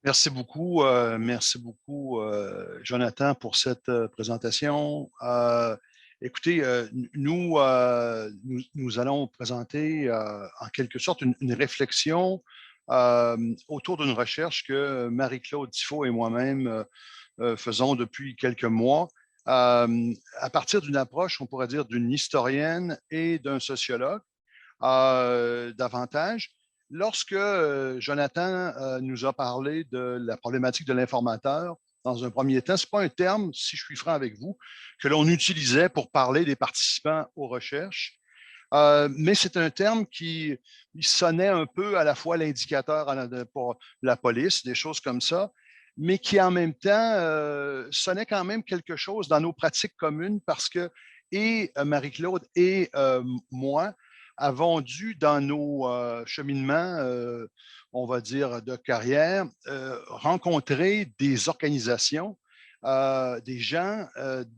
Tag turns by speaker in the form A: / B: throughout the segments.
A: Merci beaucoup, Jonathan, pour cette présentation. Écoutez, nous allons présenter en quelque sorte une réflexion euh, autour d'une recherche que Marie-Claude Tifo et moi-même faisons depuis quelques mois, à partir d'une approche, on pourrait dire, d'une historienne et d'un sociologue davantage. Lorsque Jonathan nous a parlé de la problématique de l'informateur, dans un premier temps, ce n'est pas un terme, si je suis franc avec vous, que l'on utilisait pour parler des participants aux recherches, mais c'est un terme qui sonnait un peu à la fois l'indicateur pour la police, des choses comme ça, mais qui en même temps sonnait quand même quelque chose dans nos pratiques communes parce que et Marie-Claude et moi avons dû, dans nos cheminements, on va dire, de carrière, rencontrer des organisations, des gens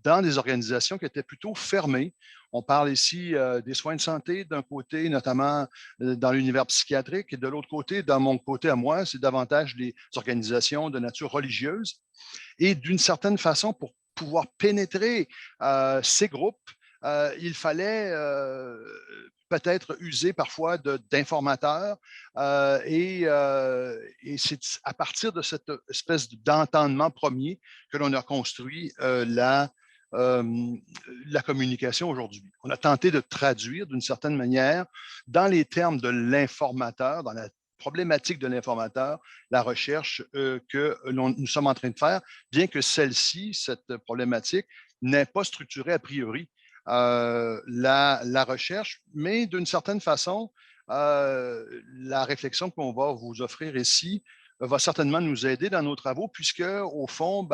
A: dans des organisations qui étaient plutôt fermées. On parle ici des soins de santé d'un côté, notamment dans l'univers psychiatrique, et de l'autre côté, dans mon côté à moi, c'est davantage les organisations de nature religieuse. Et d'une certaine façon, pour pouvoir pénétrer ces groupes, il fallait peut-être user parfois d'informateurs et c'est à partir de cette espèce d'entendement premier que l'on a construit euh, la communication aujourd'hui. On a tenté de traduire d'une certaine manière dans les termes de l'informateur, dans la problématique de l'informateur, la recherche que nous sommes en train de faire, bien que celle-ci, cette problématique, n'est pas structurée a priori la recherche, mais d'une certaine façon, la réflexion qu'on va vous offrir ici va certainement nous aider dans nos travaux, puisque, au fond,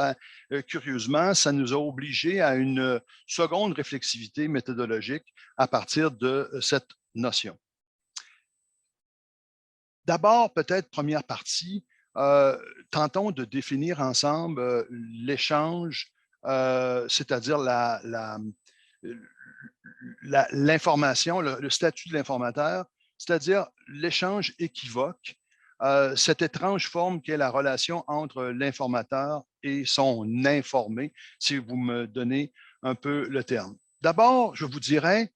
A: curieusement, ça nous a obligés à une seconde réflexivité méthodologique à partir de cette notion. D'abord, peut-être, première partie, tentons de définir ensemble l'échange, c'est-à-dire l'information, le statut de l'informateur, c'est-à-dire l'échange équivoque, cette étrange forme qu'est la relation entre l'informateur et son informé, si vous me donnez un peu le terme. D'abord, je vous dirais,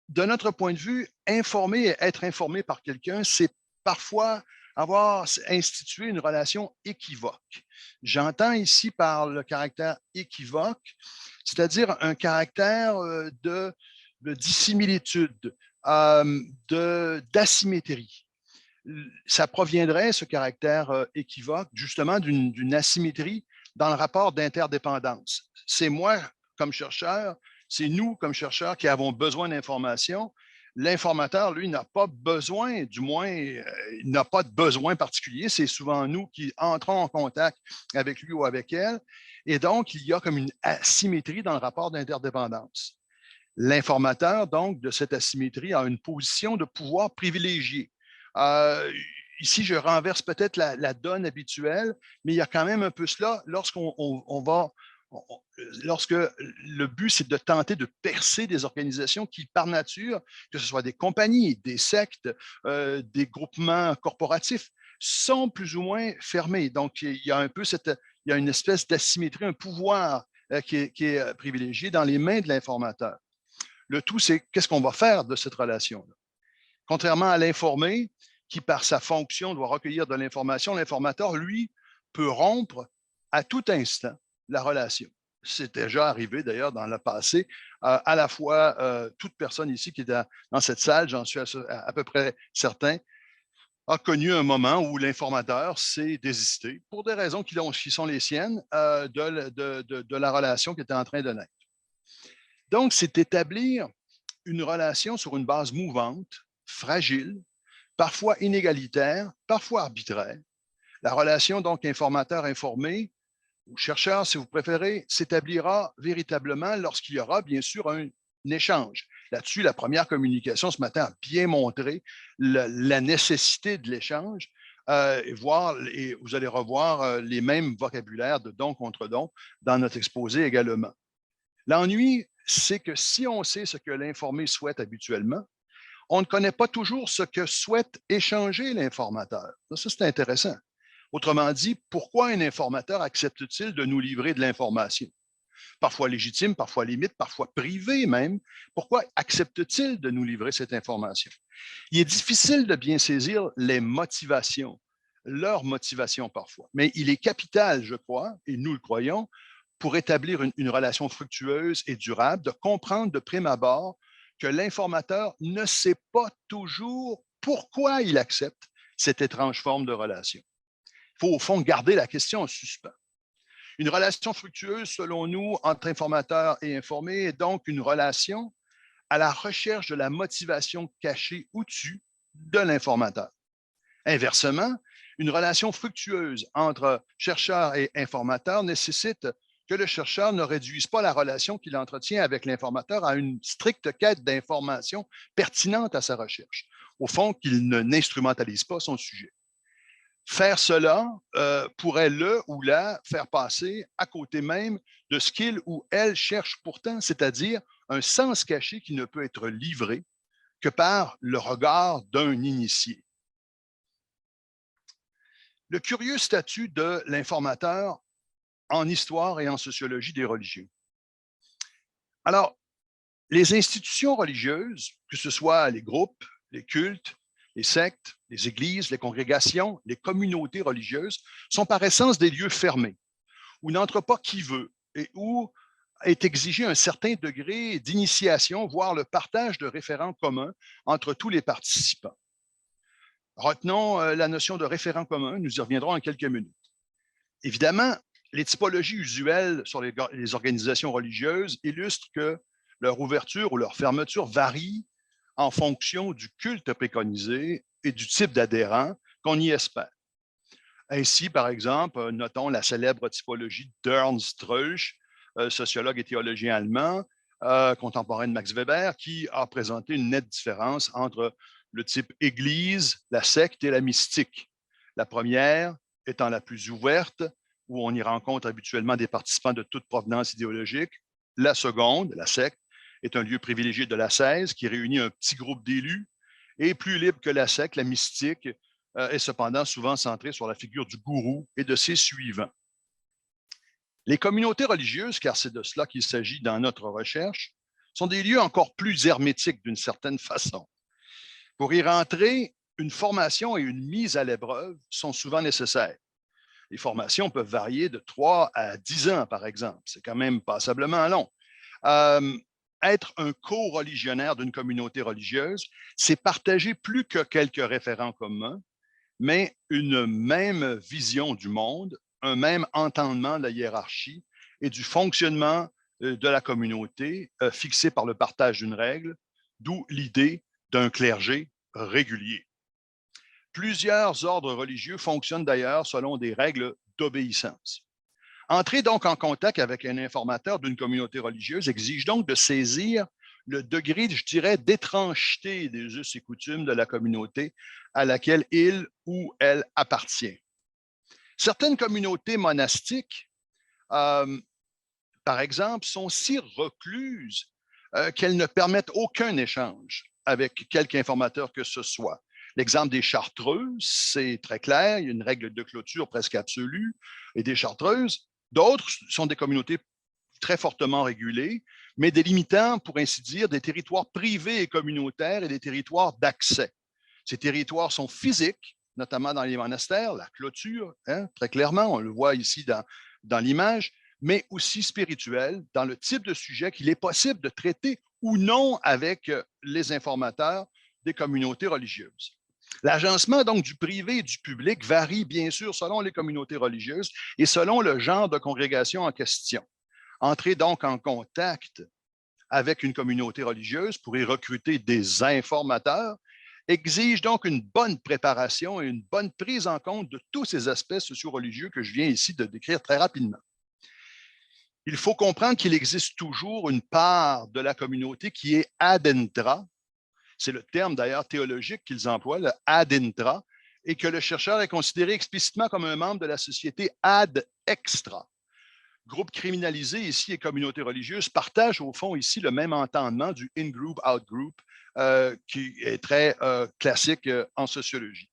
A: de notre point de vue, informer et être informé par quelqu'un, c'est parfois avoir institué une relation équivoque. J'entends ici par le caractère équivoque, c'est-à-dire un caractère de dissimilitude, d'asymétrie. Ça proviendrait, ce caractère équivoque, justement d'une asymétrie dans le rapport d'interdépendance. C'est moi, comme chercheur, c'est nous, comme chercheurs, qui avons besoin d'informations. L'informateur, lui, n'a pas besoin, du moins, il n'a pas de besoin particulier. C'est souvent nous qui entrons en contact avec lui ou avec elle. Et donc, il y a comme une asymétrie dans le rapport d'interdépendance. L'informateur, donc, de cette asymétrie, a une position de pouvoir privilégiée. Euh, Ici, je renverse peut-être la donne habituelle, mais il y a quand même un peu cela lorsque le but, c'est de tenter de percer des organisations qui, par nature, que ce soit des compagnies, des sectes, des groupements corporatifs, sont plus ou moins fermés. Donc, il y a un peu il y a une espèce d'asymétrie, un pouvoir qui est privilégié dans les mains de l'informateur. Le tout, c'est qu'est-ce qu'on va faire de cette relation-là. Contrairement à l'informé, qui par sa fonction doit recueillir de l'information, l'informateur, lui, peut rompre à tout instant la relation. C'est déjà arrivé d'ailleurs dans le passé. À la fois, toute personne ici qui est dans cette salle, j'en suis à peu près certain, a connu un moment où l'informateur s'est désisté, pour des raisons qui sont les siennes, de la relation qui était en train de naître. Donc, c'est établir une relation sur une base mouvante, fragile, parfois inégalitaire, parfois arbitraire. La relation, donc, informateur-informé, ou chercheur, si vous préférez, s'établira véritablement lorsqu'il y aura, bien sûr, un échange. Là-dessus, la première communication ce matin a bien montré la nécessité de l'échange. Et vous allez revoir les mêmes vocabulaires de don contre don dans notre exposé également. L'ennui, c'est que si on sait ce que l'informé souhaite habituellement, on ne connaît pas toujours ce que souhaite échanger l'informateur. Ça, c'est intéressant. Autrement dit, pourquoi un informateur accepte-t-il de nous livrer de l'information? Parfois légitime, parfois limite, parfois privée même. Pourquoi accepte-t-il de nous livrer cette information? Il est difficile de bien saisir les motivations, leurs motivations parfois, mais il est capital, je crois, et nous le croyons, pour établir une relation fructueuse et durable, de comprendre de prime abord que l'informateur ne sait pas toujours pourquoi il accepte cette étrange forme de relation. Il faut au fond garder la question en suspens. Une relation fructueuse, selon nous, entre informateur et informé est donc une relation à la recherche de la motivation cachée au-dessus de l'informateur. Inversement, une relation fructueuse entre chercheur et informateur nécessite que le chercheur ne réduise pas la relation qu'il entretient avec l'informateur à une stricte quête d'informations pertinentes à sa recherche. Au fond, qu'il n'instrumentalise pas son sujet. Faire cela pourrait le ou la faire passer à côté même de ce qu'il ou elle cherche pourtant, c'est-à-dire un sens caché qui ne peut être livré que par le regard d'un initié. Le curieux statut de l'informateur en histoire et en sociologie des religieux. Alors, les institutions religieuses, que ce soit les groupes, les cultes, les sectes, les églises, les congrégations, les communautés religieuses, sont par essence des lieux fermés, où n'entre pas qui veut et où est exigé un certain degré d'initiation, voire le partage de référents communs entre tous les participants. Retenons la notion de référent commun, nous y reviendrons en quelques minutes. Évidemment, les typologies usuelles sur les organisations religieuses illustrent que leur ouverture ou leur fermeture varie en fonction du culte préconisé et du type d'adhérent qu'on y espère. Ainsi, par exemple, notons la célèbre typologie d'Ernst Reusch, sociologue et théologien allemand, contemporain de Max Weber, qui a présenté une nette différence entre le type Église, la secte et la mystique. La première étant la plus ouverte, où on y rencontre habituellement des participants de toute provenance idéologique. La seconde, la secte, est un lieu privilégié de l'ascèse qui réunit un petit groupe d'élus et plus libre que la secte, la mystique est cependant souvent centrée sur la figure du gourou et de ses suivants. Les communautés religieuses, car c'est de cela qu'il s'agit dans notre recherche, sont des lieux encore plus hermétiques d'une certaine façon. Pour y rentrer, une formation et une mise à l'épreuve sont souvent nécessaires. Les formations peuvent varier de 3 à 10 ans, par exemple. C'est quand même passablement long. Être un co-religionnaire d'une communauté religieuse, c'est partager plus que quelques référents communs, mais une même vision du monde, un même entendement de la hiérarchie et du fonctionnement de la communauté fixé par le partage d'une règle, d'où l'idée d'un clergé régulier. Plusieurs ordres religieux fonctionnent d'ailleurs selon des règles d'obéissance. Entrer donc en contact avec un informateur d'une communauté religieuse exige donc de saisir le degré, je dirais, d'étrangeté des us et coutumes de la communauté à laquelle il ou elle appartient. Certaines communautés monastiques, par exemple, sont si recluses qu'elles ne permettent aucun échange avec quelque informateur que ce soit. L'exemple des Chartreuses, c'est très clair, il y a une règle de clôture presque absolue, et des Chartreuses. D'autres sont des communautés très fortement régulées, mais délimitant, pour ainsi dire, des territoires privés et communautaires et des territoires d'accès. Ces territoires sont physiques, notamment dans les monastères, la clôture, très clairement, on le voit ici dans l'image, mais aussi spirituels, dans le type de sujet qu'il est possible de traiter ou non avec les informateurs des communautés religieuses. L'agencement donc du privé et du public varie bien sûr selon les communautés religieuses et selon le genre de congrégation en question. Entrer donc en contact avec une communauté religieuse pour y recruter des informateurs exige donc une bonne préparation et une bonne prise en compte de tous ces aspects socio-religieux que je viens ici de décrire très rapidement. Il faut comprendre qu'il existe toujours une part de la communauté qui est ad intra, c'est le terme d'ailleurs théologique qu'ils emploient, le ad intra, et que le chercheur est considéré explicitement comme un membre de la société ad extra. Groupe criminalisé ici et communauté religieuse partagent au fond ici le même entendement du in-group, out-group, qui est très classique en sociologie.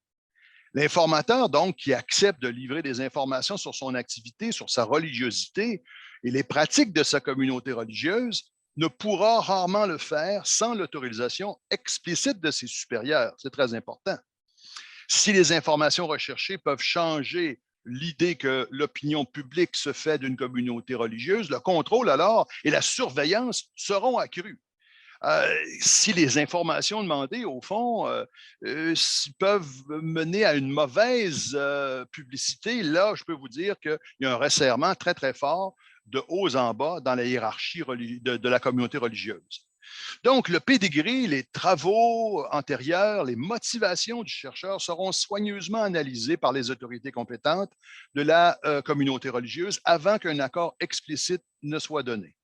A: L'informateur, donc, qui accepte de livrer des informations sur son activité, sur sa religiosité et les pratiques de sa communauté religieuse, ne pourra rarement le faire sans l'autorisation explicite de ses supérieurs. C'est très important. Si les informations recherchées peuvent changer l'idée que l'opinion publique se fait d'une communauté religieuse, le contrôle alors et la surveillance seront accrus. Si les informations demandées, au fond, peuvent mener à une mauvaise publicité, là, je peux vous dire qu'il y a un resserrement très, très fort de haut en bas dans la hiérarchie de la communauté religieuse. Donc, le pédigree, les travaux antérieurs, les motivations du chercheur seront soigneusement analysés par les autorités compétentes de la communauté religieuse avant qu'un accord explicite ne soit donné.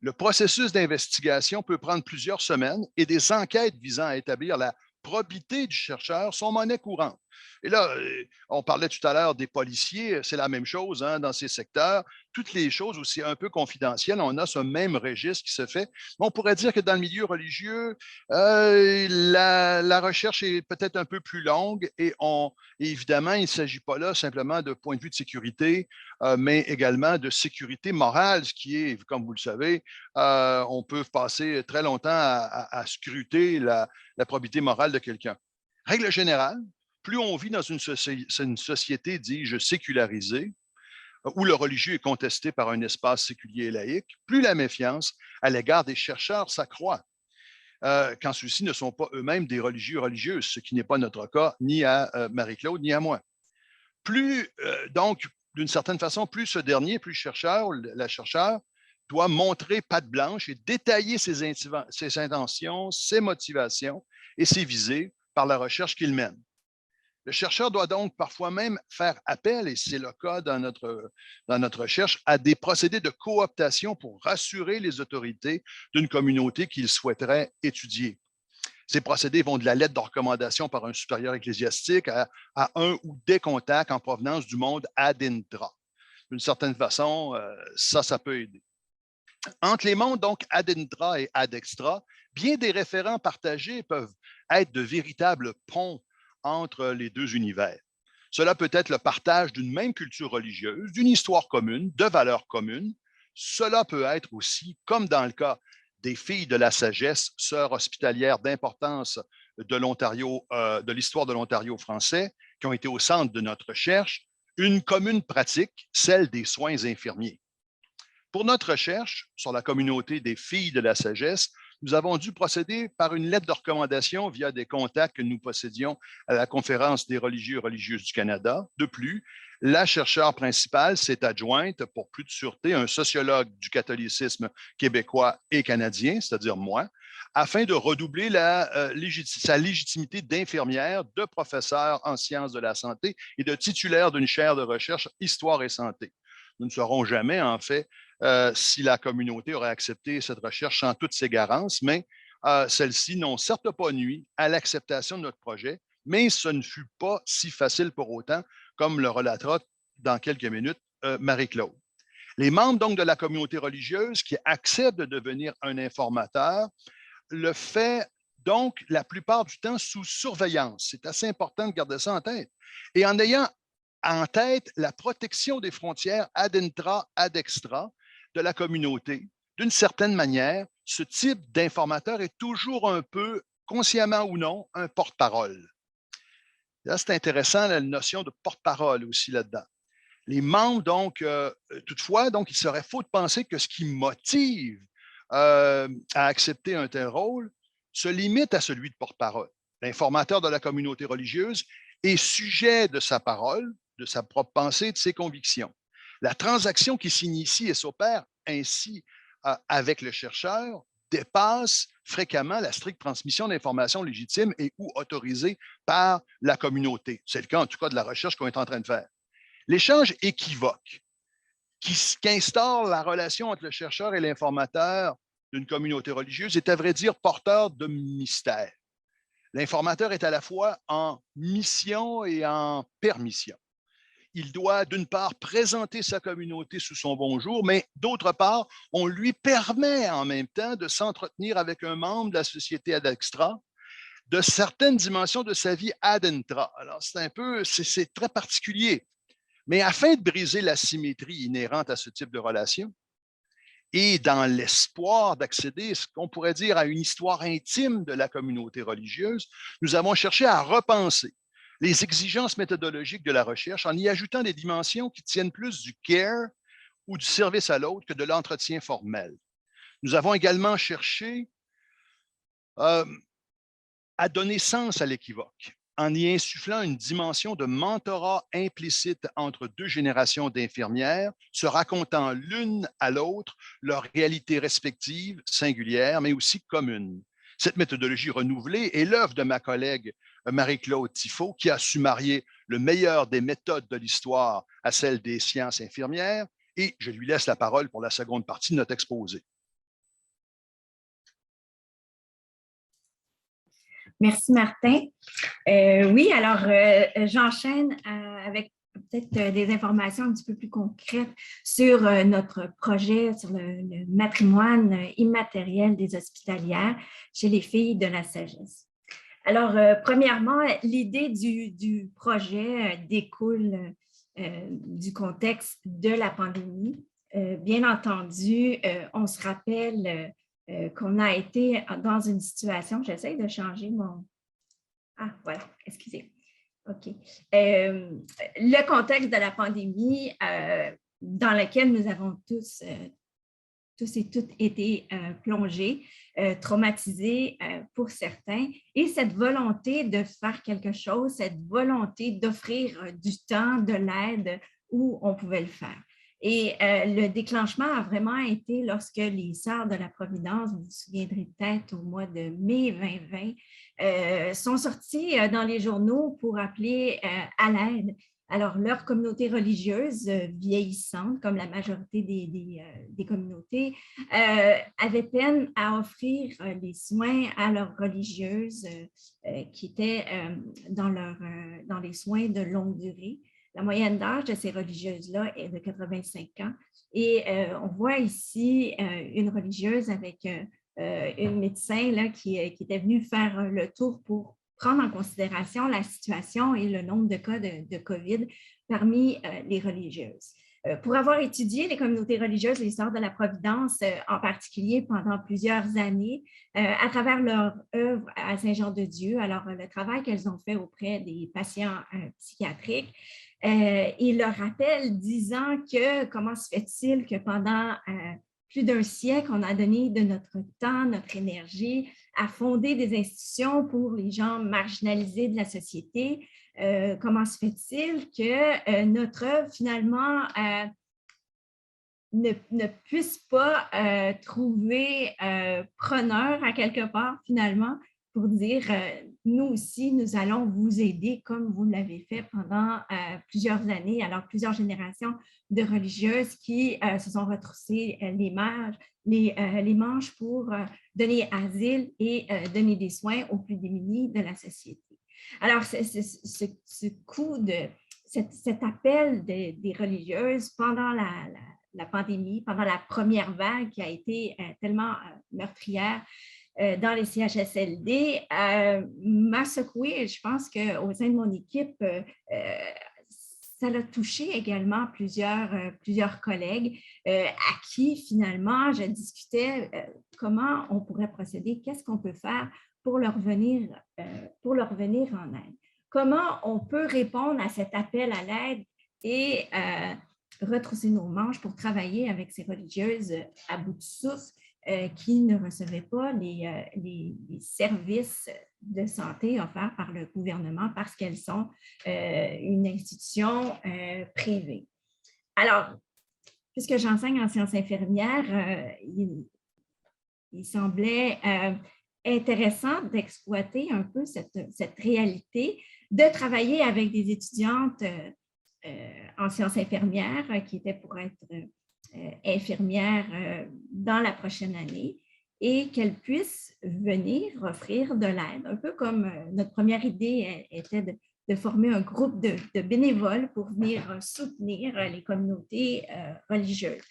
A: Le processus d'investigation peut prendre plusieurs semaines et des enquêtes visant à établir la probité du chercheur sont monnaie courante. Et là, on parlait tout à l'heure des policiers, c'est la même chose hein, dans ces secteurs. Toutes les choses aussi un peu confidentielles, on a ce même registre qui se fait. On pourrait dire que dans le milieu religieux, la recherche est peut-être un peu plus longue et évidemment, il ne s'agit pas là simplement de point de vue de sécurité, mais également de sécurité morale, ce qui est, comme vous le savez, on peut passer très longtemps à scruter la probité morale de quelqu'un. Règle générale, plus on vit dans une société, dis-je, sécularisée, où le religieux est contesté par un espace séculier et laïque, plus la méfiance à l'égard des chercheurs s'accroît, quand ceux-ci ne sont pas eux-mêmes des religieux religieuses, ce qui n'est pas notre cas ni à Marie-Claude ni à moi. Plus, donc, d'une certaine façon, plus ce dernier, plus le chercheur, la chercheure, doit montrer patte blanche et détailler ses intentions, ses motivations et ses visées par la recherche qu'il mène. Le chercheur doit donc parfois même faire appel, et c'est le cas dans notre recherche, à des procédés de cooptation pour rassurer les autorités d'une communauté qu'il souhaiterait étudier. Ces procédés vont de la lettre de recommandation par un supérieur ecclésiastique à un ou des contacts en provenance du monde ad intra. D'une certaine façon, ça peut aider. Entre les mondes, donc, ad intra et ad extra, bien des référents partagés peuvent être de véritables ponts entre les deux univers. Cela peut être le partage d'une même culture religieuse, d'une histoire commune, de valeurs communes. Cela peut être aussi, comme dans le cas des filles de la sagesse, sœurs hospitalières d'importance de l'Ontario, de l'histoire de l'Ontario français, qui ont été au centre de notre recherche, une commune pratique, celle des soins infirmiers. Pour notre recherche sur la communauté des filles de la sagesse, nous avons dû procéder par une lettre de recommandation via des contacts que nous possédions à la Conférence des religieux et religieuses du Canada. De plus, la chercheure principale s'est adjointe, pour plus de sûreté, un sociologue du catholicisme québécois et canadien, c'est-à-dire moi, afin de redoubler sa légitimité d'infirmière, de professeur en sciences de la santé et de titulaire d'une chaire de recherche Histoire et santé. Nous ne saurons jamais, en fait, si la communauté aurait accepté cette recherche sans toutes ses garances, mais celles-ci n'ont certes pas nui à l'acceptation de notre projet, mais ce ne fut pas si facile pour autant, comme le relatera dans quelques minutes Marie-Claude. Les membres donc de la communauté religieuse qui acceptent de devenir un informateur le fait donc la plupart du temps sous surveillance. C'est assez important de garder ça en tête. Et en ayant en tête la protection des frontières ad intra, ad extra de la communauté. D'une certaine manière, ce type d'informateur est toujours un peu, consciemment ou non, un porte-parole. Là, c'est intéressant, la notion de porte-parole aussi là-dedans. Les membres, donc, toutefois, donc, il serait faux de penser que ce qui motive à accepter un tel rôle se limite à celui de porte-parole. L'informateur de la communauté religieuse est sujet de sa parole, de sa propre pensée, de ses convictions. La transaction qui s'initie et s'opère ainsi avec le chercheur dépasse fréquemment la stricte transmission d'informations légitimes et ou autorisées par la communauté. C'est le cas, en tout cas, de la recherche qu'on est en train de faire. L'échange équivoque qui instaure la relation entre le chercheur et l'informateur d'une communauté religieuse est à vrai dire porteur de mystère. L'informateur est à la fois en mission et en permission. Il doit, d'une part, présenter sa communauté sous son bon jour, mais d'autre part, on lui permet en même temps de s'entretenir avec un membre de la société ad extra, de certaines dimensions de sa vie ad intra. Alors, c'est très particulier. Mais afin de briser l'asymétrie inhérente à ce type de relation, et dans l'espoir d'accéder, ce qu'on pourrait dire, à une histoire intime de la communauté religieuse, nous avons cherché à repenser les exigences méthodologiques de la recherche en y ajoutant des dimensions qui tiennent plus du care ou du service à l'autre que de l'entretien formel. Nous avons également cherché euh, à donner sens à l'équivoque en y insufflant une dimension de mentorat implicite entre deux générations d'infirmières, se racontant l'une à l'autre leurs réalités respectives, singulières, mais aussi communes. Cette méthodologie renouvelée est l'œuvre de ma collègue Marie-Claude Tifo, qui a su marier le meilleur des méthodes de l'histoire à celle des sciences infirmières, et je lui laisse la parole pour la seconde partie de notre exposé.
B: Merci, Martin. Oui, alors j'enchaîne avec peut-être des informations un petit peu plus concrètes sur notre projet sur le matrimoine immatériel des hospitalières chez les filles de la sagesse. Alors, premièrement, l'idée du projet découle du contexte de la pandémie. Bien entendu, on se rappelle qu'on a été dans une situation, j'essaie de changer mon... Ah, voilà, excusez. OK. Le contexte de la pandémie dans lequel nous avons tous et toutes été plongés, traumatisés pour certains, et cette volonté de faire quelque chose, cette volonté d'offrir du temps, de l'aide où on pouvait le faire. Et le déclenchement a vraiment été lorsque les Sœurs de la Providence, vous vous souviendrez peut-être au mois de mai 2020, sont sorties dans les journaux pour appeler à l'aide. Alors, leur communauté religieuse vieillissante, comme la majorité des communautés, avait peine à offrir les soins à leurs religieuses qui étaient dans les soins de longue durée. La moyenne d'âge de ces religieuses-là est de 85 ans. Et on voit ici une religieuse avec une médecin là, qui était venue faire le tour pour prendre en considération la situation et le nombre de cas de COVID parmi les religieuses. Pour avoir étudié les communautés religieuses, les Sœurs de la Providence en particulier pendant plusieurs années, à travers leur œuvre à Saint-Jean-de-Dieu, alors le travail qu'elles ont fait auprès des patients psychiatriques, ils leur rappellent disant que comment se fait-il que pendant plus d'un siècle, on a donné de notre temps, notre énergie à fonder des institutions pour les gens marginalisés de la société. Comment se fait-il que notre œuvre, finalement, ne puisse pas trouver preneur à quelque part, finalement, pour dire nous aussi, nous allons vous aider comme vous l'avez fait pendant plusieurs années, alors plusieurs générations de religieuses qui se sont retroussées les manches pour donner asile et donner des soins aux plus démunis de la société. Alors, ce coup cet appel des religieuses pendant la pandémie, pendant la première vague qui a été tellement meurtrière dans les CHSLD, m'a secouée. Je pense qu'au sein de mon équipe, ça l'a touché également plusieurs collègues à qui, finalement, je discutais comment on pourrait procéder, qu'est-ce qu'on peut faire pour leur venir en aide. Comment on peut répondre à cet appel à l'aide et retrousser nos manches pour travailler avec ces religieuses à bout de souffle qui ne recevaient pas les services de santé offerts par le gouvernement parce qu'elles sont une institution privée. Alors, puisque j'enseigne en sciences infirmières, il semblait intéressant d'exploiter un peu cette réalité, de travailler avec des étudiantes en sciences infirmières qui étaient pour être infirmières dans la prochaine année et qu'elles puissent venir offrir de l'aide, un peu comme notre première idée était de former un groupe de bénévoles pour venir soutenir les communautés religieuses.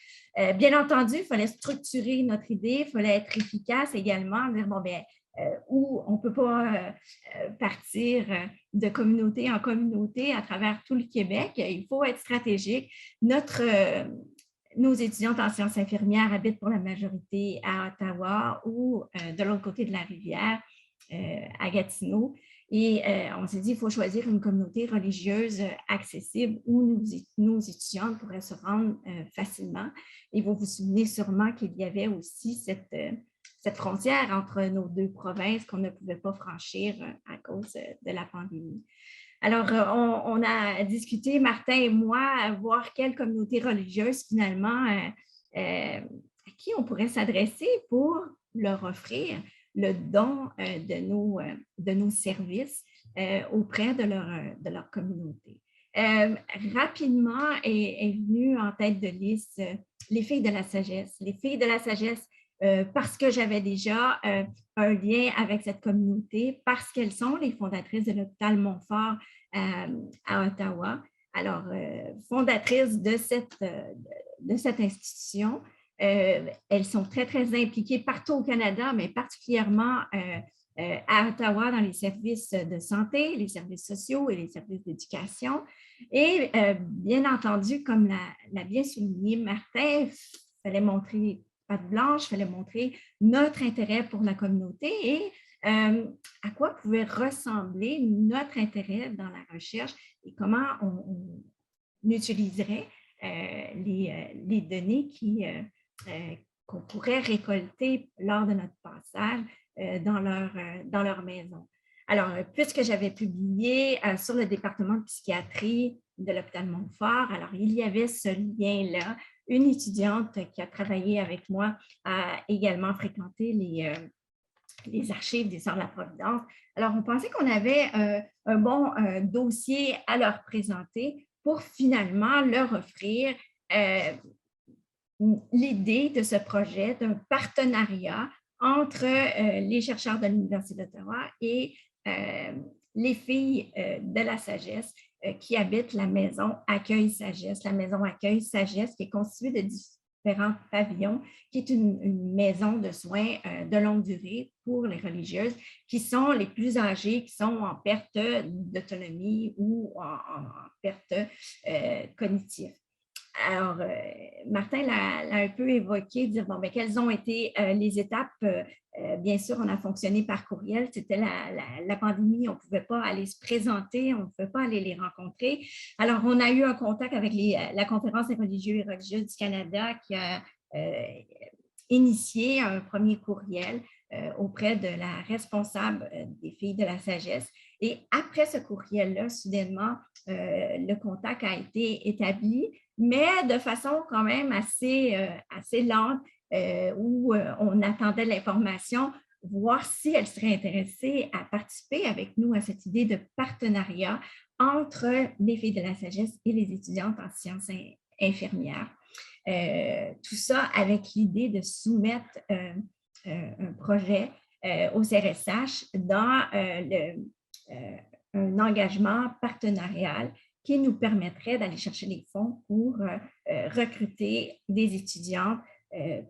B: Bien entendu, il fallait structurer notre idée, il fallait être efficace également, dire, bon, bien, où on ne peut pas partir de communauté en communauté à travers tout le Québec. Il faut être stratégique. Nos étudiantes en sciences infirmières habitent pour la majorité à Ottawa ou de l'autre côté de la rivière, à Gatineau. Et on s'est dit qu'il faut choisir une communauté religieuse accessible où nos étudiantes pourraient se rendre facilement. Et vous vous souvenez sûrement qu'il y avait aussi cette frontière entre nos deux provinces qu'on ne pouvait pas franchir à cause de la pandémie. Alors, on a discuté, Martin et moi, à voir quelle communauté religieuse, finalement, à qui on pourrait s'adresser pour leur offrir le don de nos services auprès de leur communauté. Rapidement est venu en tête de liste les filles de la sagesse. Les filles de la sagesse, parce que j'avais déjà un lien avec cette communauté, parce qu'elles sont les fondatrices de l'hôpital Montfort à Ottawa. Alors, fondatrices de cette institution, elles sont très, très impliquées partout au Canada, mais particulièrement à Ottawa dans les services de santé, les services sociaux et les services d'éducation. Et bien entendu, comme l'a bien souligné Martin, il fallait montrer patte blanche, il fallait montrer notre intérêt pour la communauté et à quoi pouvait ressembler notre intérêt dans la recherche et comment on utiliserait les données qu'on pourrait récolter lors de notre passage dans leur maison. Alors, puisque j'avais publié sur le département de psychiatrie de l'hôpital Montfort, alors il y avait ce lien-là. Une étudiante qui a travaillé avec moi a également fréquenté les archives des Sœurs de la Providence. Alors, on pensait qu'on avait un bon dossier à leur présenter pour finalement leur offrir l'idée de ce projet d'un partenariat entre les chercheurs de l'Université d'Ottawa et les filles de la sagesse qui habitent la maison Accueil Sagesse. La maison Accueil Sagesse qui est constituée de différents pavillons, qui est une maison de soins de longue durée pour les religieuses qui sont les plus âgées, qui sont en perte d'autonomie ou en perte cognitive. Alors, Martin l'a un peu évoqué, dire, bon, mais quelles ont été les étapes? Bien sûr, on a fonctionné par courriel. C'était la pandémie, on ne pouvait pas aller se présenter, on ne pouvait pas aller les rencontrer. Alors, on a eu un contact avec la Conférence des religieux et religieuses du Canada qui a initié un premier courriel auprès de la responsable des filles de la sagesse. Et après ce courriel-là, soudainement, le contact a été établi, mais de façon quand même assez lente, où on attendait l'information, voir si elle serait intéressée à participer avec nous à cette idée de partenariat entre les filles de la sagesse et les étudiantes en sciences infirmières. Tout ça avec l'idée de soumettre un projet au CRSH dans un engagement partenarial qui nous permettrait d'aller chercher les fonds pour recruter des étudiants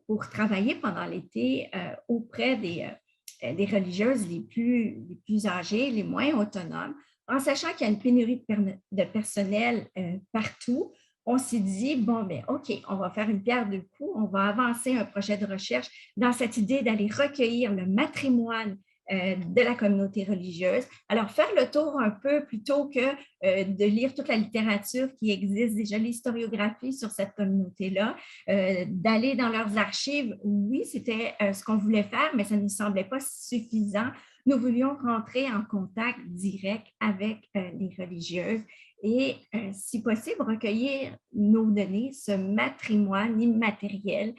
B: pour travailler pendant l'été auprès des religieuses les plus âgées, les moins autonomes, en sachant qu'il y a une pénurie de personnel partout. On s'est dit, bon, bien, OK, on va faire une pierre deux coups, on va avancer un projet de recherche dans cette idée d'aller recueillir le matrimoine de la communauté religieuse. Alors, faire le tour un peu plutôt que de lire toute la littérature qui existe déjà, l'historiographie sur cette communauté-là, d'aller dans leurs archives, oui, c'était ce qu'on voulait faire, mais ça ne nous semblait pas suffisant. Nous voulions rentrer en contact direct avec les religieuses et, si possible, recueillir nos données, ce matrimoine immatériel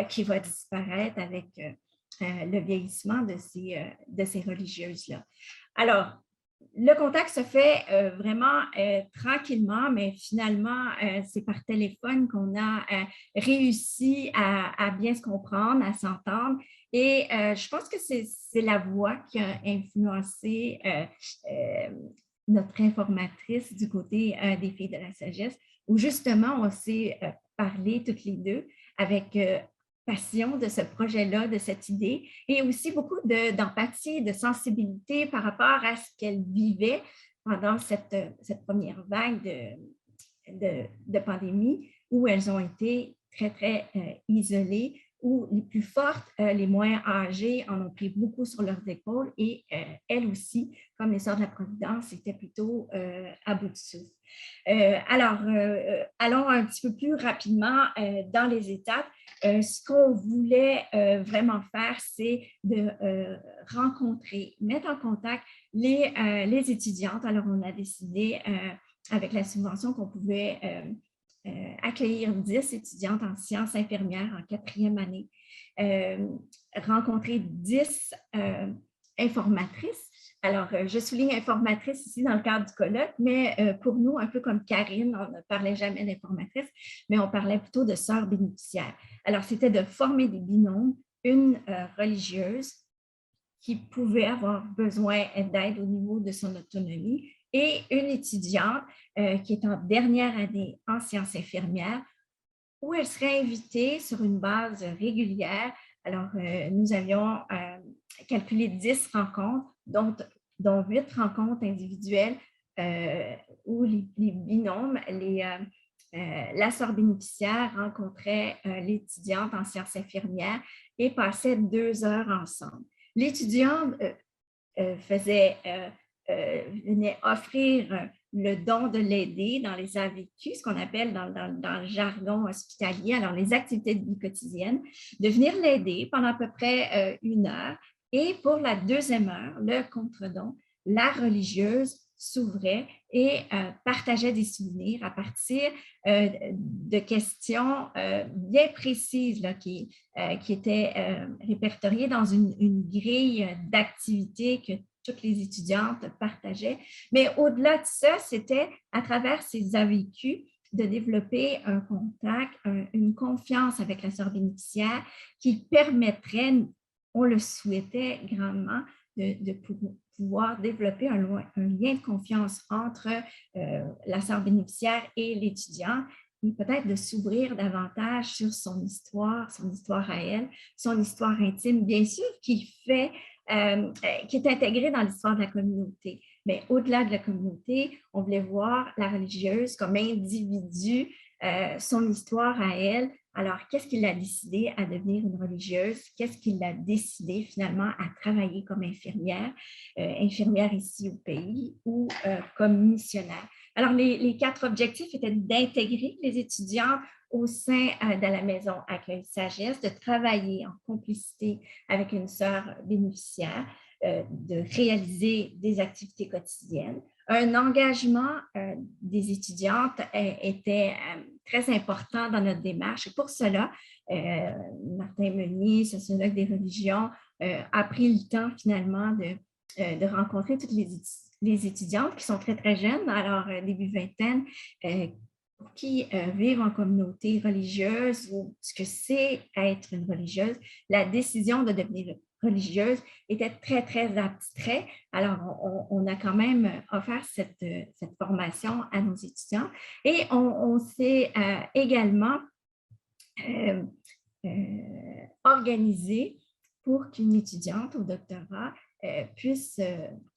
B: qui va disparaître avec le vieillissement de ces religieuses-là. Alors, le contact se fait vraiment tranquillement, mais finalement, c'est par téléphone qu'on a réussi à bien se comprendre, à s'entendre. Et je pense que c'est la voix qui a influencé notre informatrice du côté des filles de la sagesse, où justement, on s'est parlé toutes les deux avec passion de ce projet-là, de cette idée, et aussi beaucoup d'empathie, de sensibilité par rapport à ce qu'elle vivait pendant cette première vague de pandémie, où elles ont été très, très isolées, où les plus fortes, les moins âgées, en ont pris beaucoup sur leurs épaules, et elles aussi, comme les Sœurs de la Providence, étaient plutôt à bout de souffle. Alors, allons un petit peu plus rapidement dans les étapes. Ce qu'on voulait vraiment faire, c'est de rencontrer, mettre en contact les étudiantes. Alors, on a décidé avec la subvention qu'on pouvait accueillir 10 étudiantes en sciences infirmières en 4e année, rencontrer 10 informatrices. Alors, je souligne informatrice ici dans le cadre du colloque, mais pour nous, un peu comme Karine, on ne parlait jamais d'informatrice, mais on parlait plutôt de sœurs bénéficiaires. Alors, c'était de former des binômes, une religieuse qui pouvait avoir besoin d'aide au niveau de son autonomie et une étudiante qui est en dernière année en sciences infirmières, où elle serait invitée sur une base régulière. Alors, nous avions calculé 10 rencontres, dont 8 rencontres individuelles où les binômes, la sœur bénéficiaire rencontrait l'étudiante en sciences infirmières et passait 2 heures ensemble. L'étudiante venait offrir le don de l'aider dans les AVQ, ce qu'on appelle dans le jargon hospitalier, alors les activités de vie quotidienne, de venir l'aider pendant à peu près 1 heure. Et pour la 2e heure, le contre-don, la religieuse s'ouvrait et partageait des souvenirs à partir de questions bien précises là, qui étaient répertoriées dans une grille d'activités que toutes les étudiantes partageaient. Mais au-delà de ça, c'était à travers ces AVQ de développer un contact, une confiance avec la sœur bénéficiaire qui permettrait, on le souhaitait grandement, de pouvoir développer un lien de confiance entre la sœur bénéficiaire et l'étudiant, et peut-être de s'ouvrir davantage sur son histoire à elle, son histoire intime, bien sûr, qui est intégrée dans l'histoire de la communauté. Mais au-delà de la communauté, on voulait voir la religieuse comme individu, son histoire à elle. Alors, qu'est-ce qui l'a décidé à devenir une religieuse? Qu'est-ce qui l'a décidé finalement à travailler comme infirmière, infirmière ici au pays ou comme missionnaire? Alors, les 4 objectifs étaient d'intégrer les étudiants au sein de la maison Accueil Sagesse, de travailler en complicité avec une sœur bénéficiaire, de réaliser des activités quotidiennes. Un engagement des étudiantes était très important dans notre démarche. Et pour cela, Martin Meunier, sociologue des religions, a pris le temps finalement de rencontrer toutes les étudiantes qui sont très, très jeunes, alors début vingtaine, qui vivent en communauté religieuse, ou ce que c'est être une religieuse. La décision de devenir religieuse était très, très abstrait. Alors, on a quand même offert cette formation à nos étudiants. Et on s'est également organisé pour qu'une étudiante au doctorat puisse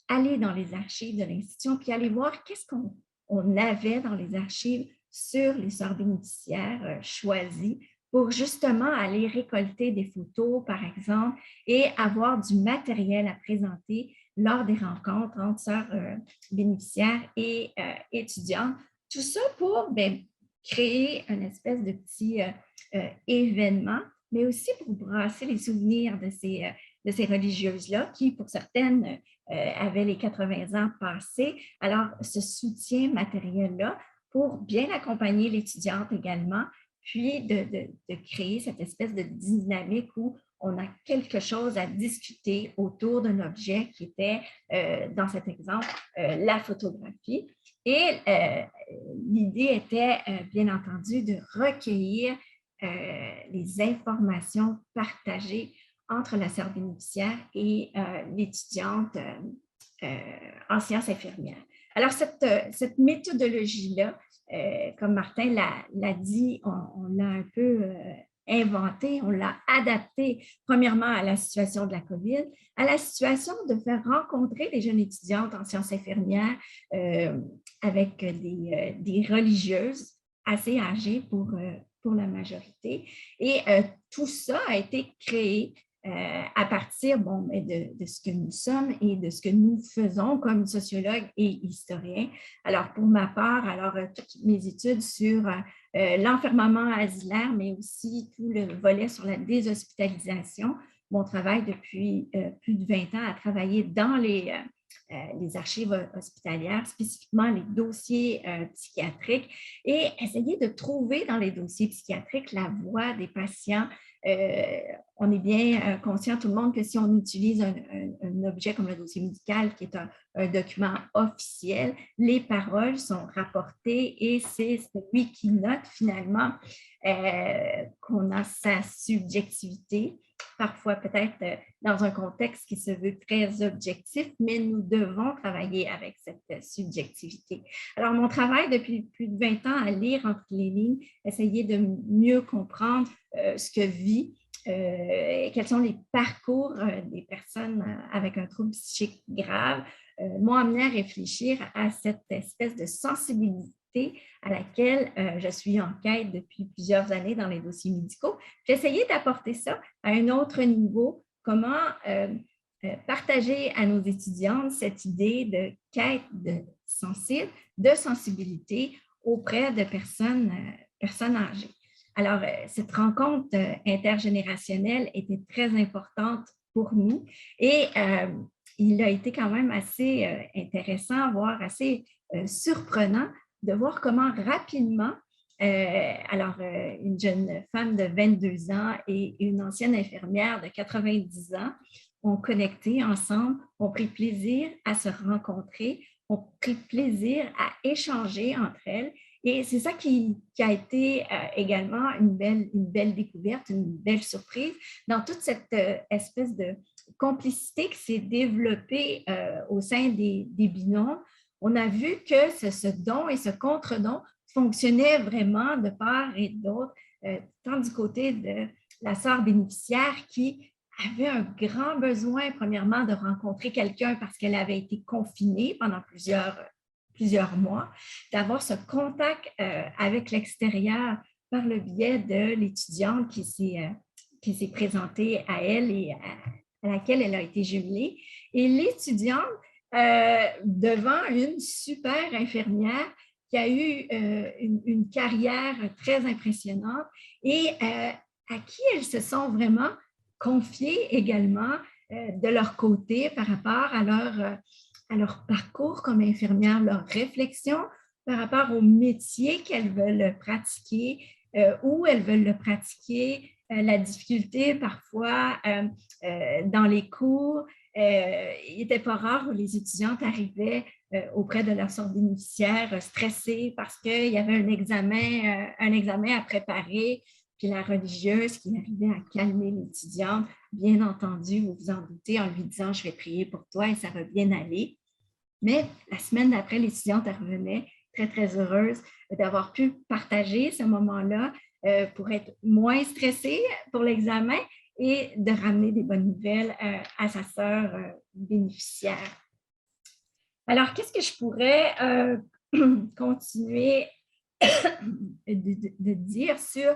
B: aller dans les archives de l'institution puis aller voir qu'est-ce qu'on avait dans les archives sur les sœurs bénéficiaires choisies pour justement aller récolter des photos, par exemple, et avoir du matériel à présenter lors des rencontres entre sœurs bénéficiaires et étudiants. Tout ça pour créer une espèce de petit événement, mais aussi pour brasser les souvenirs de ces religieuses-là qui, pour certaines, avaient les 80 ans passés. Alors, ce soutien matériel-là pour bien accompagner l'étudiante également, puis de créer cette espèce de dynamique où on a quelque chose à discuter autour d'un objet qui était, dans cet exemple, la photographie. Et l'idée était, bien entendu, de recueillir les informations partagées entre la sœur bénéficiaire et l'étudiante en sciences infirmières. Alors, cette méthodologie-là, comme Martin l'a dit, on l'a un peu inventé, on l'a adapté, premièrement à la situation de la COVID, à la situation de faire rencontrer des jeunes étudiantes en sciences infirmières avec des religieuses assez âgées pour la majorité. Et tout ça a été créé à partir de ce que nous sommes et de ce que nous faisons comme sociologues et historiens. Alors, pour ma part, toutes mes études sur l'enfermement asilaire, mais aussi tout le volet sur la déshospitalisation, mon travail depuis plus de 20 ans à travailler dans les archives hospitalières, spécifiquement les dossiers psychiatriques, et essayer de trouver dans les dossiers psychiatriques la voix des patients. On est bien conscient, tout le monde, que si on utilise un objet comme le dossier médical, qui est un document officiel, les paroles sont rapportées et c'est celui qui note finalement qu'on a sa subjectivité, parfois peut-être dans un contexte qui se veut très objectif, mais nous devons travailler avec cette subjectivité. Alors, mon travail depuis plus de 20 ans à lire entre les lignes, essayer de mieux comprendre ce que vit, quels sont les parcours des personnes avec un trouble psychique grave, m'ont amené à réfléchir à cette espèce de sensibilité à laquelle je suis en quête depuis plusieurs années dans les dossiers médicaux. J'ai essayé d'apporter ça à un autre niveau, comment partager à nos étudiantes cette idée de quête de sensibilité auprès de personnes âgées. Alors, cette rencontre intergénérationnelle était très importante pour nous et il a été quand même assez intéressant, voire assez surprenant de voir comment rapidement, une jeune femme de 22 ans et une ancienne infirmière de 90 ans ont connecté ensemble, ont pris plaisir à se rencontrer, ont pris plaisir à échanger entre elles. Et c'est ça qui a été également une belle découverte, une belle surprise dans toute cette espèce de complicité qui s'est développée au sein des binômes. On a vu que ce don et ce contre-don fonctionnaient vraiment de part et d'autre, tant du côté de la sœur bénéficiaire qui avait un grand besoin, premièrement, de rencontrer quelqu'un parce qu'elle avait été confinée pendant plusieurs mois, d'avoir ce contact avec l'extérieur par le biais de l'étudiante qui s'est présentée à elle et à laquelle elle a été jumelée. Et l'étudiante, devant une super infirmière qui a eu une carrière très impressionnante et à qui elles se sont vraiment confiées également de leur côté par rapport à leur parcours comme infirmière, leur réflexion par rapport au métier qu'elles veulent pratiquer, où elles veulent le pratiquer, la difficulté parfois dans les cours. Il n'était pas rare où les étudiantes arrivaient auprès de leur sœur bénéficiaire stressées parce qu'il y avait un examen à préparer, puis la religieuse qui arrivait à calmer l'étudiante, bien entendu, vous vous en doutez, en lui disant « je vais prier pour toi et ça va bien aller ». Mais la semaine d'après, l'étudiante revenait très, très heureuse d'avoir pu partager ce moment-là pour être moins stressée pour l'examen et de ramener des bonnes nouvelles à sa sœur bénéficiaire. Alors, qu'est-ce que je pourrais continuer de dire sur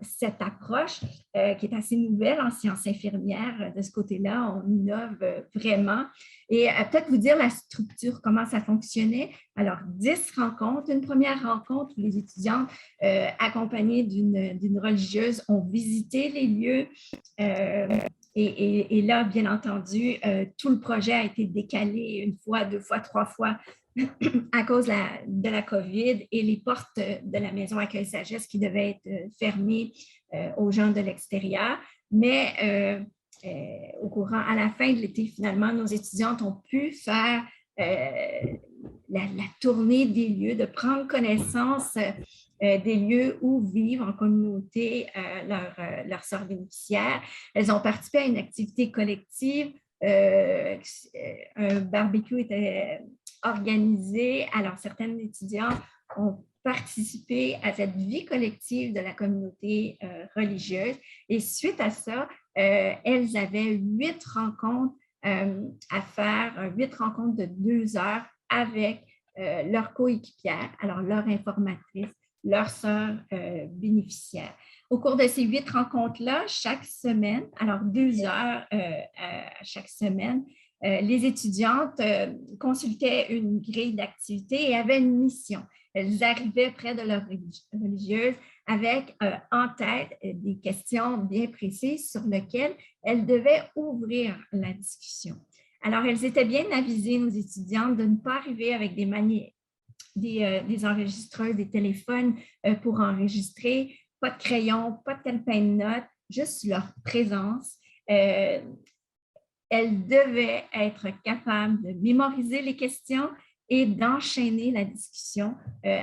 B: cette approche qui est assez nouvelle en sciences infirmières. De ce côté-là, on innove vraiment. Et peut-être vous dire la structure, comment ça fonctionnait. Alors, 10 rencontres. Une première rencontre où les étudiants accompagnés d'une religieuse ont visité les lieux. Et là, bien entendu, tout le projet a été décalé une fois, 2 fois, 3 fois à cause de la COVID et les portes de la maison Accueil Sagesse qui devaient être fermées aux gens de l'extérieur. Mais à la fin de l'été, finalement, nos étudiantes ont pu faire la tournée des lieux, de prendre connaissance des lieux où vivent en communauté leurs sœurs bénéficiaires. Elles ont participé à une activité collective. Un barbecue était organisé. Alors, certaines étudiantes ont participé à cette vie collective de la communauté religieuse. Et suite à ça, elles avaient 8 rencontres à faire, 8 rencontres de 2 heures avec leur coéquipière, alors leur informatrice, leur sœur bénéficiaire. Au cours de ces 8 rencontres-là, chaque semaine, alors 2 heures chaque semaine, les étudiantes consultaient une grille d'activités et avaient une mission. Elles arrivaient près de leur religieuse avec en tête des questions bien précises sur lesquelles elles devaient ouvrir la discussion. Alors, elles étaient bien avisées, nos étudiantes, de ne pas arriver avec des enregistreurs, des téléphones pour enregistrer, pas de crayon, pas de calepin de notes, juste leur présence. Elles devaient être capables de mémoriser les questions et d'enchaîner la discussion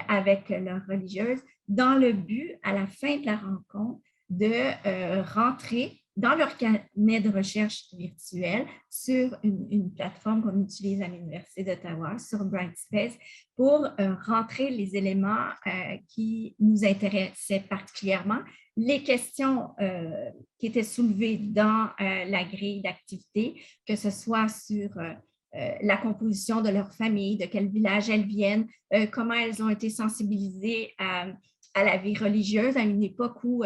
B: avec leur religieuse dans le but, à la fin de la rencontre, de rentrer dans leur carnet de recherche virtuel sur une plateforme qu'on utilise à l'Université d'Ottawa, sur Brightspace, pour rentrer les éléments qui nous intéressaient particulièrement, les questions qui étaient soulevées dans la grille d'activité, que ce soit sur la composition de leur famille, de quel village elles viennent, comment elles ont été sensibilisées à la vie religieuse à une époque où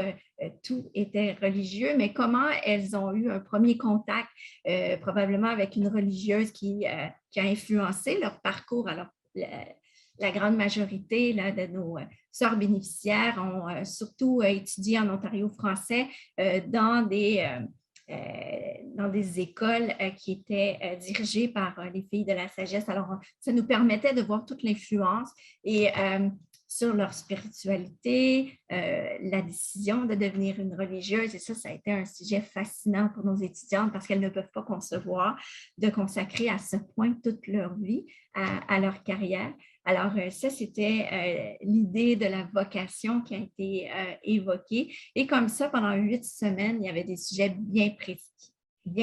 B: tout était religieux, mais comment elles ont eu un premier contact probablement avec une religieuse qui a influencé leur parcours. Alors, la grande majorité là, de nos sœurs bénéficiaires ont surtout étudié en Ontario français dans des écoles qui étaient dirigées par les filles de la sagesse. Alors, ça nous permettait de voir toute l'influence et sur leur spiritualité, la décision de devenir une religieuse. Et ça a été un sujet fascinant pour nos étudiantes parce qu'elles ne peuvent pas concevoir de consacrer à ce point toute leur vie à leur carrière. Alors, ça, c'était l'idée de la vocation qui a été évoquée. Et comme ça, pendant 8 semaines, il y avait des sujets bien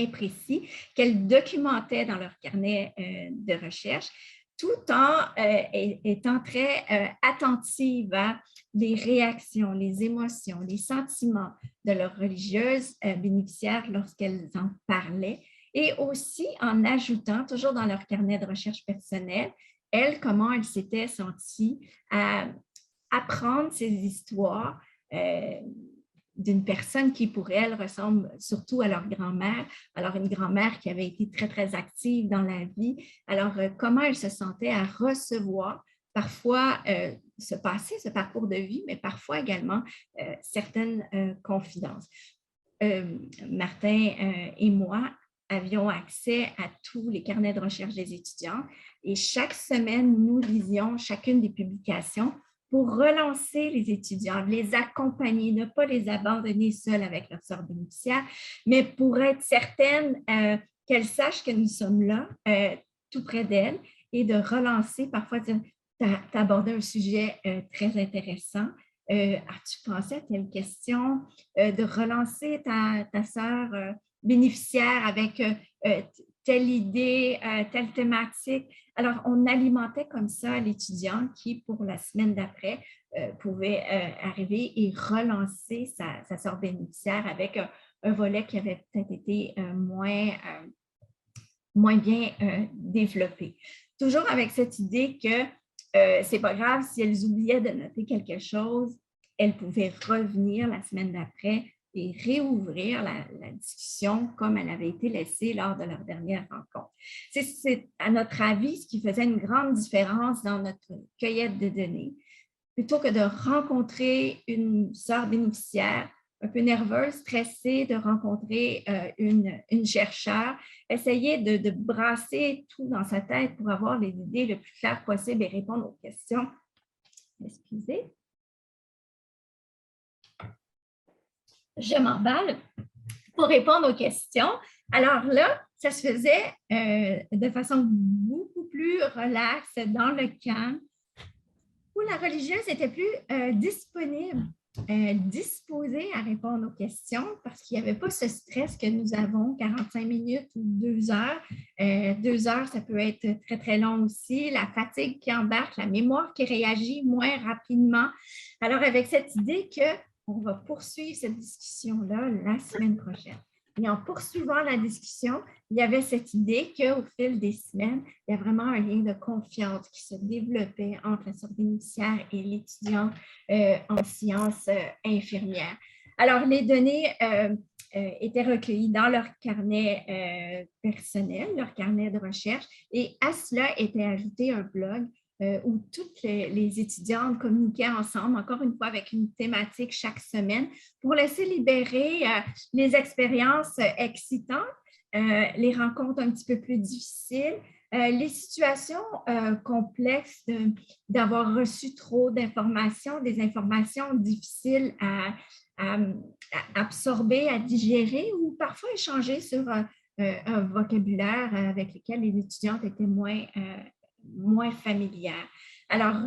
B: précis qu'elles documentaient dans leur carnet de recherche, tout en étant très attentive à les réactions, les émotions, les sentiments de leurs religieuses bénéficiaires lorsqu'elles en parlaient, et aussi en ajoutant, toujours dans leur carnet de recherche personnelle, comment elles s'étaient senties à apprendre ces histoires d'une personne qui, pour elles, ressemble surtout à leur grand-mère. Alors, une grand-mère qui avait été très, très active dans la vie. Alors, comment elles se sentaient à recevoir parfois ce passé, ce parcours de vie, mais parfois également certaines confidences. Martin et moi avions accès à tous les carnets de recherche des étudiants et chaque semaine, nous lisions chacune des publications pour relancer les étudiants, les accompagner, ne pas les abandonner seuls avec leurs sœurs bénéficiaires, mais pour être certaines qu'elles sachent que nous sommes là, tout près d'elles, et de relancer, parfois dire, tu as abordé un sujet très intéressant, as-tu pensé à telle question, de relancer ta sœur bénéficiaire avec telle idée, telle thématique. Alors, on alimentait comme ça l'étudiant qui, pour la semaine d'après, pouvait arriver et relancer sa sœur bénéficiaire avec un volet qui avait peut-être été moins bien développé. Toujours avec cette idée que c'est pas grave si elles oubliaient de noter quelque chose, elles pouvaient revenir la semaine d'après et réouvrir la discussion comme elle avait été laissée lors de leur dernière rencontre. C'est, à notre avis, ce qui faisait une grande différence dans notre cueillette de données. Plutôt que de rencontrer une sœur bénéficiaire un peu nerveuse, stressée, de rencontrer une chercheure, essayer de brasser tout dans sa tête pour avoir les idées le plus claires possible et répondre aux questions. Excusez. Je m'emballe pour répondre aux questions. Alors là, ça se faisait de façon beaucoup plus relaxe, dans le calme, où la religieuse était plus disponible disposée à répondre aux questions parce qu'il n'y avait pas ce stress que nous avons, 45 minutes ou 2 heures. 2 heures, ça peut être très, très long aussi. La fatigue qui embarque, la mémoire qui réagit moins rapidement. Alors, avec cette idée qu'on va poursuivre cette discussion-là la semaine prochaine. Et en poursuivant la discussion, il y avait cette idée qu'au fil des semaines, il y a vraiment un lien de confiance qui se développait entre la sœur bénéficiaire et l'étudiant en sciences infirmières. Alors, les données étaient recueillies dans leur carnet personnel, leur carnet de recherche, et à cela était ajouté un blog où toutes les étudiantes communiquaient ensemble, encore une fois avec une thématique chaque semaine, pour laisser libérer les expériences excitantes, les rencontres un petit peu plus difficiles, les situations complexes d'avoir reçu trop d'informations, des informations difficiles à absorber, à digérer ou parfois échanger sur un vocabulaire avec lequel les étudiantes étaient moins familières. Alors,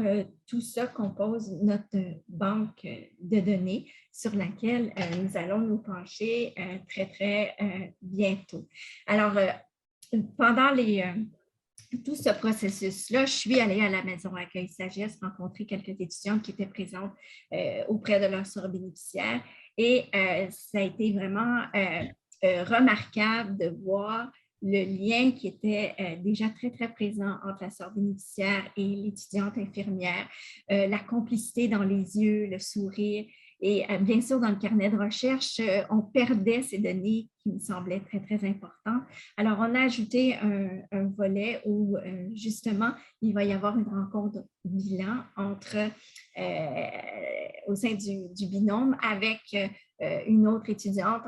B: tout ça compose notre banque de données sur laquelle nous allons nous pencher très, très bientôt. Alors, pendant tout ce processus-là, je suis allée à la Maison Accueil Sagesse rencontrer quelques étudiantes qui étaient présentes auprès de leurs sœurs bénéficiaires et ça a été vraiment remarquable de voir le lien qui était déjà très, très présent entre la sœur bénéficiaire et l'étudiante infirmière, la complicité dans les yeux, le sourire. Et bien sûr, dans le carnet de recherche, on perdait ces données qui me semblaient très, très importantes. Alors, on a ajouté un volet où, justement, il va y avoir une rencontre bilan au sein du binôme avec une autre étudiante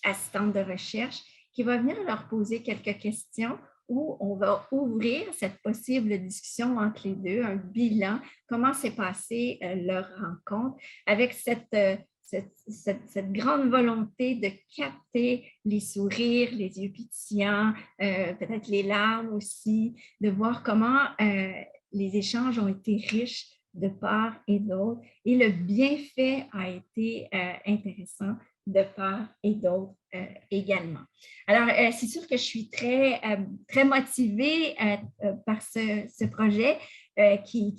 B: assistante de recherche qui va venir leur poser quelques questions où on va ouvrir cette possible discussion entre les deux, un bilan, comment s'est passée leur rencontre, avec cette grande volonté de capter les sourires, les yeux pétillants, peut-être les larmes aussi, de voir comment les échanges ont été riches de part et d'autre et le bienfait a été intéressant de part et d'autre également. Alors, c'est sûr que je suis très, très motivée par ce projet qui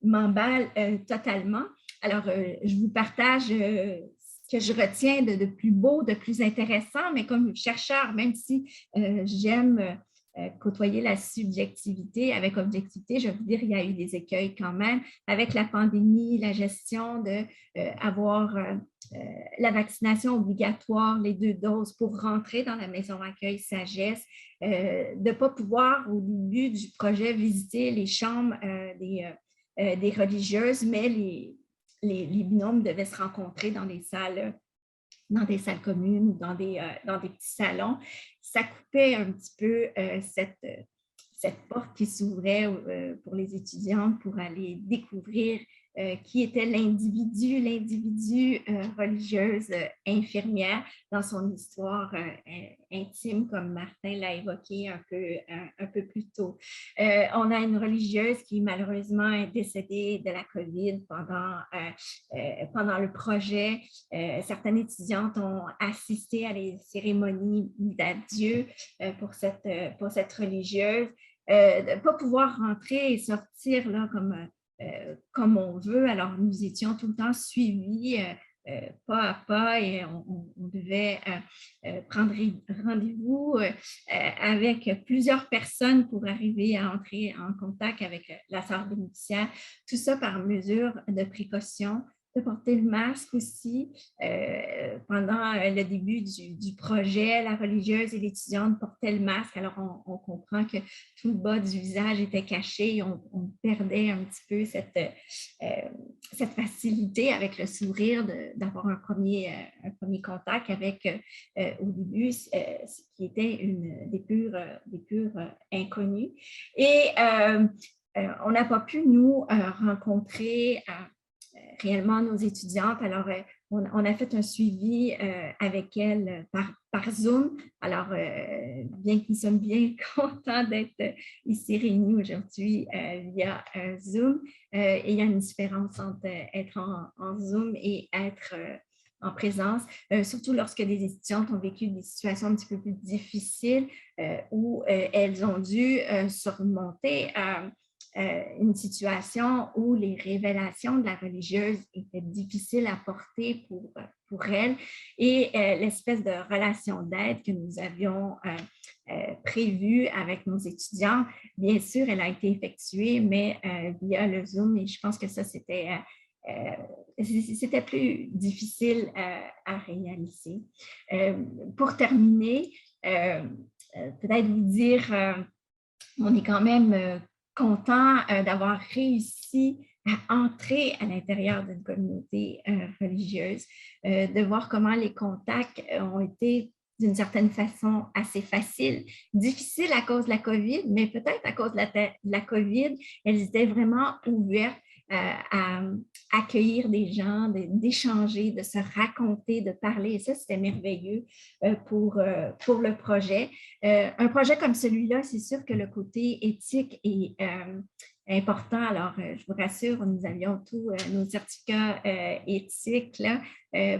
B: m'emballe totalement. Alors, je vous partage ce que je retiens de plus beau, de plus intéressant, mais comme chercheur, même si j'aime côtoyer la subjectivité avec objectivité, je vais vous dire, il y a eu des écueils quand même avec la pandémie, la gestion d'avoir la vaccination obligatoire, les 2 doses pour rentrer dans la maison accueil Sagesse, de ne pas pouvoir au début du projet visiter les chambres des religieuses, mais les binômes devaient se rencontrer dans des salles communes ou dans des petits salons. Ça coupait un petit peu cette porte qui s'ouvrait pour les étudiantes pour aller découvrir qui était l'individu religieuse infirmière dans son histoire intime, comme Martin l'a évoqué un peu plus tôt. On a une religieuse qui malheureusement est décédée de la COVID pendant le projet. Certaines étudiantes ont assisté à les cérémonies d'adieu pour cette religieuse. De ne pas pouvoir rentrer et sortir là, comme on veut. Alors, nous étions tout le temps suivis pas à pas et on devait prendre rendez-vous avec plusieurs personnes pour arriver à entrer en contact avec la sœur bénéficiaire. Tout ça par mesure de précaution, de porter le masque aussi. Pendant le début du projet, la religieuse et l'étudiante portaient le masque. Alors, on comprend que tout le bas du visage était caché et on perdait un petit peu cette facilité avec le sourire d'avoir un premier contact avec, au début, ce qui était des purs inconnus. Et on n'a pas pu nous rencontrer réellement nos étudiantes. Alors, on a fait un suivi avec elles par Zoom. Alors, bien que nous sommes bien contents d'être ici réunis aujourd'hui via Zoom, il y a une différence entre être en Zoom et être en présence, surtout lorsque des étudiantes ont vécu des situations un petit peu plus difficiles où elles ont dû surmonter une situation où les révélations de la religieuse étaient difficiles à porter pour elle et l'espèce de relation d'aide que nous avions prévue avec nos étudiants, bien sûr, elle a été effectuée, mais via le Zoom et je pense que ça, c'était plus difficile à réaliser. Pour terminer, peut-être vous dire, on est quand même content d'avoir réussi à entrer à l'intérieur d'une communauté religieuse, de voir comment les contacts ont été d'une certaine façon assez faciles, difficiles à cause de la COVID, mais peut-être à cause de la COVID, elles étaient vraiment ouvertes à accueillir des gens, d'échanger, de se raconter, de parler. Et ça, c'était merveilleux pour le projet. Un projet comme celui-là, c'est sûr que le côté éthique est important. Alors, je vous rassure, nous avions tous nos certificats éthiques là,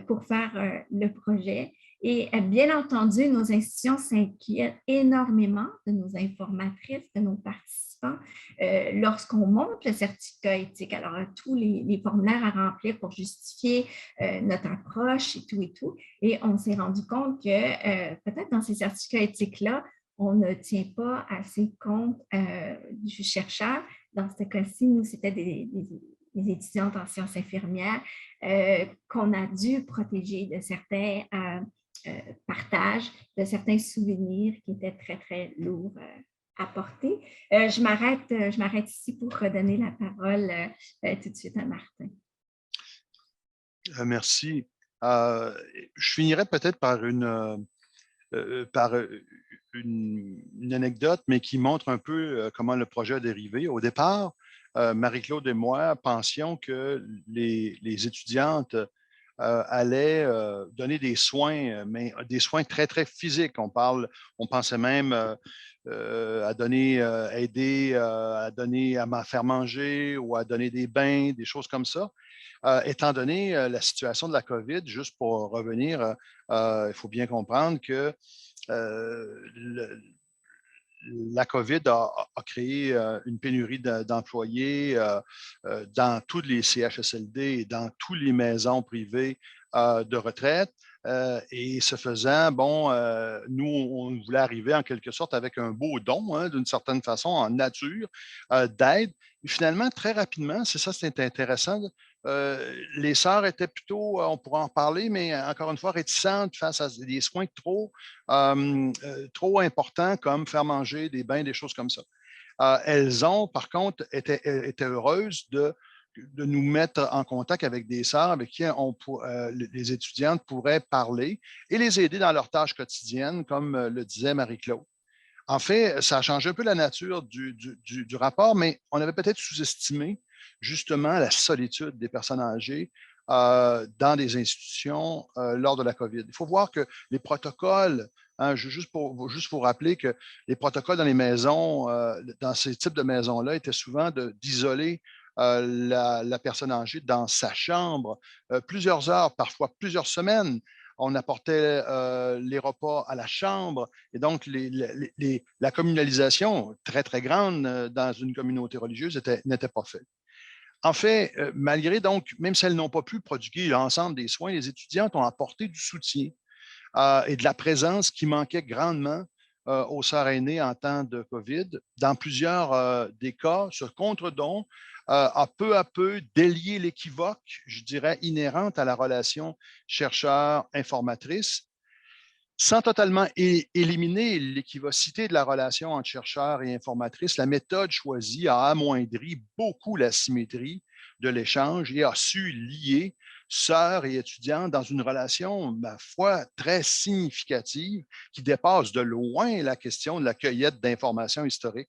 B: pour faire le projet. Et bien entendu, nos institutions s'inquiètent énormément de nos informatrices, de nos participants, lorsqu'on monte le certificat éthique. Alors, tous les formulaires à remplir pour justifier notre approche et tout et tout. Et on s'est rendu compte que peut-être dans ces certificats éthiques-là, on ne tient pas assez compte du chercheur. Dans ce cas-ci, nous, c'était des étudiantes en sciences infirmières qu'on a dû protéger de certains partages, de certains souvenirs qui étaient très, très lourds à porter. Je m'arrête ici pour redonner la parole tout de suite à Martin.
A: Merci. Je finirai peut-être par une anecdote, mais qui montre un peu comment le projet a dérivé. Au départ, Marie-Claude et moi pensions que les étudiantes allaient donner des soins, mais des soins très, très physiques. On pensait même à donner, aider à donner à faire manger ou à donner des bains, des choses comme ça. Étant donné la situation de la COVID, juste pour revenir, il faut bien comprendre que la COVID a créé une pénurie d'employés dans tous les CHSLD et dans toutes les maisons privées de retraite. Et ce faisant, nous, on voulait arriver en quelque sorte avec un beau don, hein, d'une certaine façon, en nature, d'aide. Et finalement, très rapidement, c'est intéressant. Les sœurs étaient plutôt, on pourra en parler, mais encore une fois, réticentes face à des soins trop importants comme faire manger, des bains, des choses comme ça. Elles ont, par contre, été heureuses de nous mettre en contact avec des sœurs avec qui les étudiantes pourraient parler et les aider dans leurs tâches quotidiennes, comme le disait Marie-Claude. En fait, ça a changé un peu la nature du rapport, mais on avait peut-être sous-estimé justement la solitude des personnes âgées dans des institutions lors de la COVID. Il faut voir que les protocoles, hein, juste pour vous rappeler que les protocoles dans les maisons, dans ces types de maisons-là, étaient souvent d'isoler la personne âgée dans sa chambre plusieurs heures, parfois plusieurs semaines. On apportait les repas à la chambre et donc la communalisation très, très grande dans une communauté religieuse n'était pas faite. En fait, malgré donc, même si elles n'ont pas pu prodiguer l'ensemble des soins, les étudiantes ont apporté du soutien et de la présence qui manquait grandement aux sœurs aînées en temps de COVID. Dans plusieurs des cas, ce contre-don a peu à peu délié l'équivoque, je dirais, inhérente à la relation chercheur-informatrice, sans totalement éliminer l'équivocité de la relation entre chercheurs et informatrices. La méthode choisie a amoindri beaucoup la symétrie de l'échange et a su lier sœurs et étudiants dans une relation, ma foi, très significative qui dépasse de loin la question de la cueillette d'informations historiques.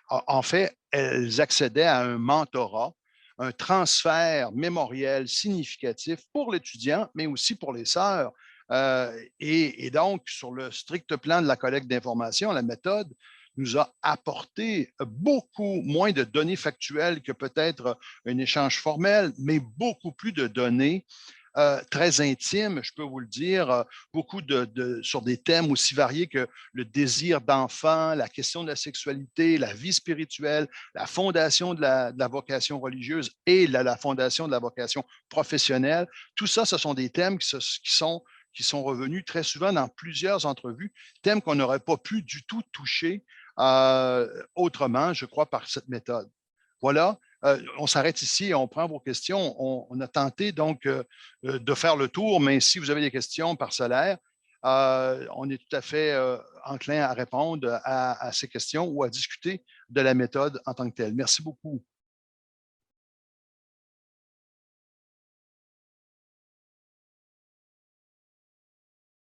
A: En fait, elles accédaient à un mentorat un transfert mémoriel significatif pour l'étudiant, mais aussi pour les sœurs. Et donc, sur le strict plan de la collecte d'informations, la méthode nous a apporté beaucoup moins de données factuelles que peut-être un échange formel, mais beaucoup plus de données très intimes, je peux vous le dire, beaucoup sur des thèmes aussi variés que le désir d'enfant, la question de la sexualité, la vie spirituelle, la fondation de la vocation religieuse et la fondation de la vocation professionnelle. Tout ça, ce sont des thèmes qui sont revenus très souvent dans plusieurs entrevues, thèmes qu'on n'aurait pas pu du tout toucher autrement, je crois, par cette méthode. Voilà, on s'arrête ici et on prend vos questions. On a tenté donc de faire le tour, mais si vous avez des questions parcellaires, on est tout à fait enclin à répondre à ces questions ou à discuter de la méthode en tant que telle. Merci beaucoup.